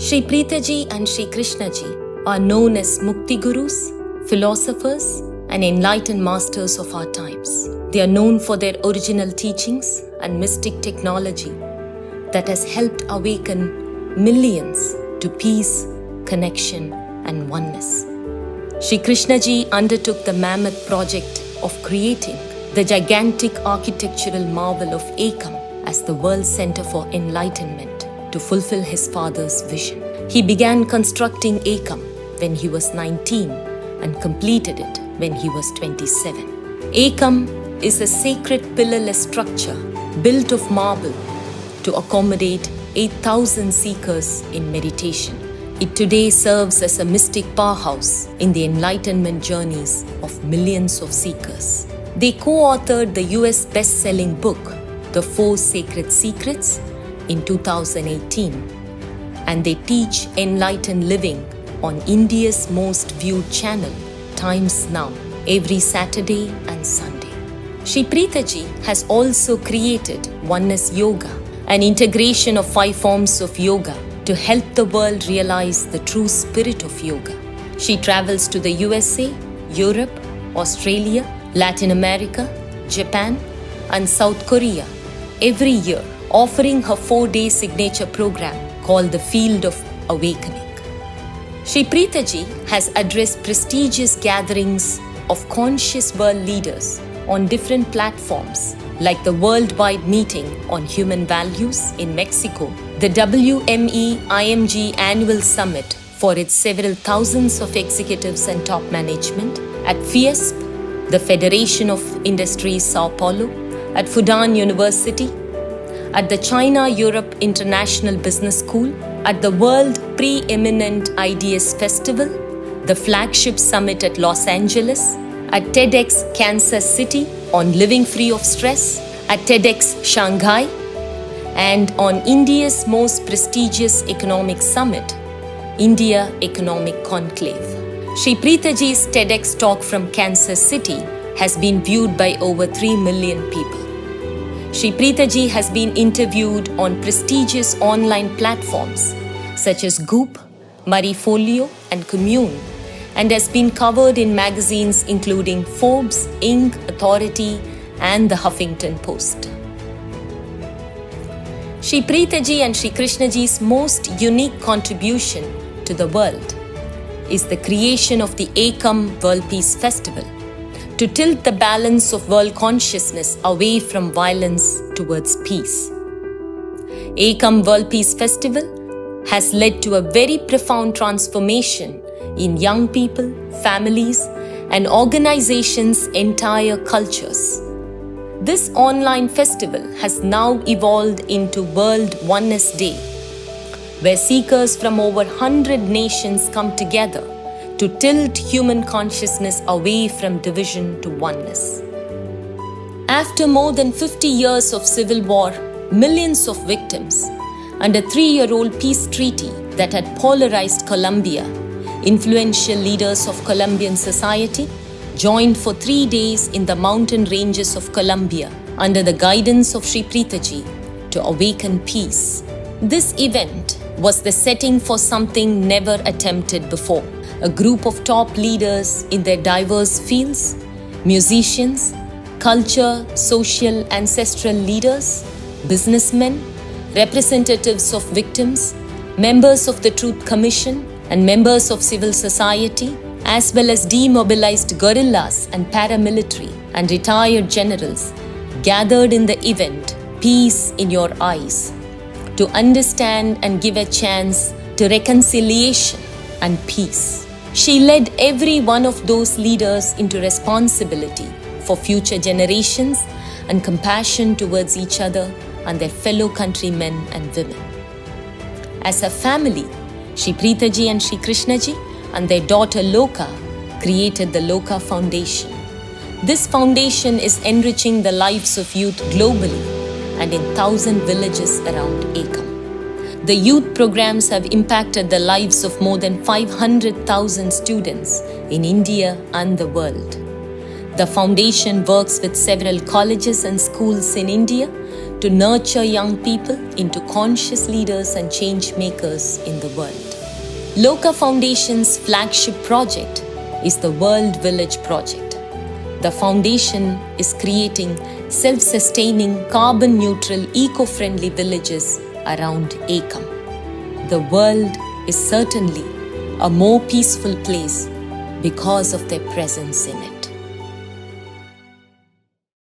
Shri Preetaji and Shri Krishnaji are known as Mukti Gurus, philosophers, and enlightened masters of our times. They are known for their original teachings and mystic technology that has helped awaken millions to peace, connection, and oneness. Shri Krishnaji undertook the mammoth project of creating the gigantic architectural marvel of Ekam as the world center for enlightenment to fulfill his father's vision. He began constructing Ekam when he was 19 and completed it when he was 27. Ekam is a sacred pillarless structure built of marble to accommodate 8,000 seekers in meditation. It today serves as a mystic powerhouse in the enlightenment journeys of millions of seekers. They co-authored the US best-selling book, The 4 Sacred Secrets, in 2018, and they teach enlightened living on India's most viewed channel, Times Now, every Saturday and Sunday. Shri Preetaji has also created Oneness Yoga, an integration of 5 forms of yoga to help the world realize the true spirit of yoga. She travels to the USA, Europe, Australia, Latin America, Japan, and South Korea every year, offering her 4-day signature program called the Field of Awakening. Shri Preetaji has addressed prestigious gatherings of conscious world leaders on different platforms like the Worldwide Meeting on Human Values in Mexico, the WME-IMG Annual Summit for its several thousands of executives and top management, at FIESP, the Federation of Industries Sao Paulo, at Fudan University, at the China-Europe International Business School, at the World Preeminent Ideas Festival, the flagship summit at Los Angeles, at TEDx Kansas City on living free of stress, at TEDx Shanghai, and on India's most prestigious economic summit, India Economic Conclave. Shri Preetaji's TEDx talk from Kansas City has been viewed by over 3 million people. Shri Preetaji has been interviewed on prestigious online platforms such as Goop, Marifolio, and Commune, and has been covered in magazines including Forbes, Inc., Authority, and the Huffington Post. Shri Preetaji and Shri Krishnaji's most unique contribution to the world is the creation of the Ekam World Peace Festival, to tilt the balance of world consciousness away from violence towards peace. Ekam World Peace Festival has led to a very profound transformation in young people, families, and organizations' entire cultures. This online festival has now evolved into World Oneness Day, where seekers from over 100 nations come together to tilt human consciousness away from division to oneness. After more than 50 years of civil war, millions of victims, and a 3-year-old peace treaty that had polarized Colombia, influential leaders of Colombian society joined for 3 days in the mountain ranges of Colombia under the guidance of Shri Preetaji to awaken peace. This event was the setting for something never attempted before. A group of top leaders in their diverse fields, musicians, culture, social, ancestral leaders, businessmen, representatives of victims, members of the Truth Commission, and members of civil society, as well as demobilized guerrillas and paramilitary and retired generals, gathered in the event Peace in Your Eyes, to understand and give a chance to reconciliation and peace. She led every one of those leaders into responsibility for future generations and compassion towards each other and their fellow countrymen and women. As a family, Shri Preetaji and Shri Krishnaji and their daughter Loka created the Loka Foundation. This foundation is enriching the lives of youth globally and in 1,000 villages around Ekam. The youth programs have impacted the lives of more than 500,000 students in India and the world. The foundation works with several colleges and schools in India to nurture young people into conscious leaders and change makers in the world. Loka Foundation's flagship project is the World Village Project. The foundation is creating self-sustaining, carbon-neutral, eco-friendly villages around Ekam. The world is certainly a more peaceful place because of their presence in it.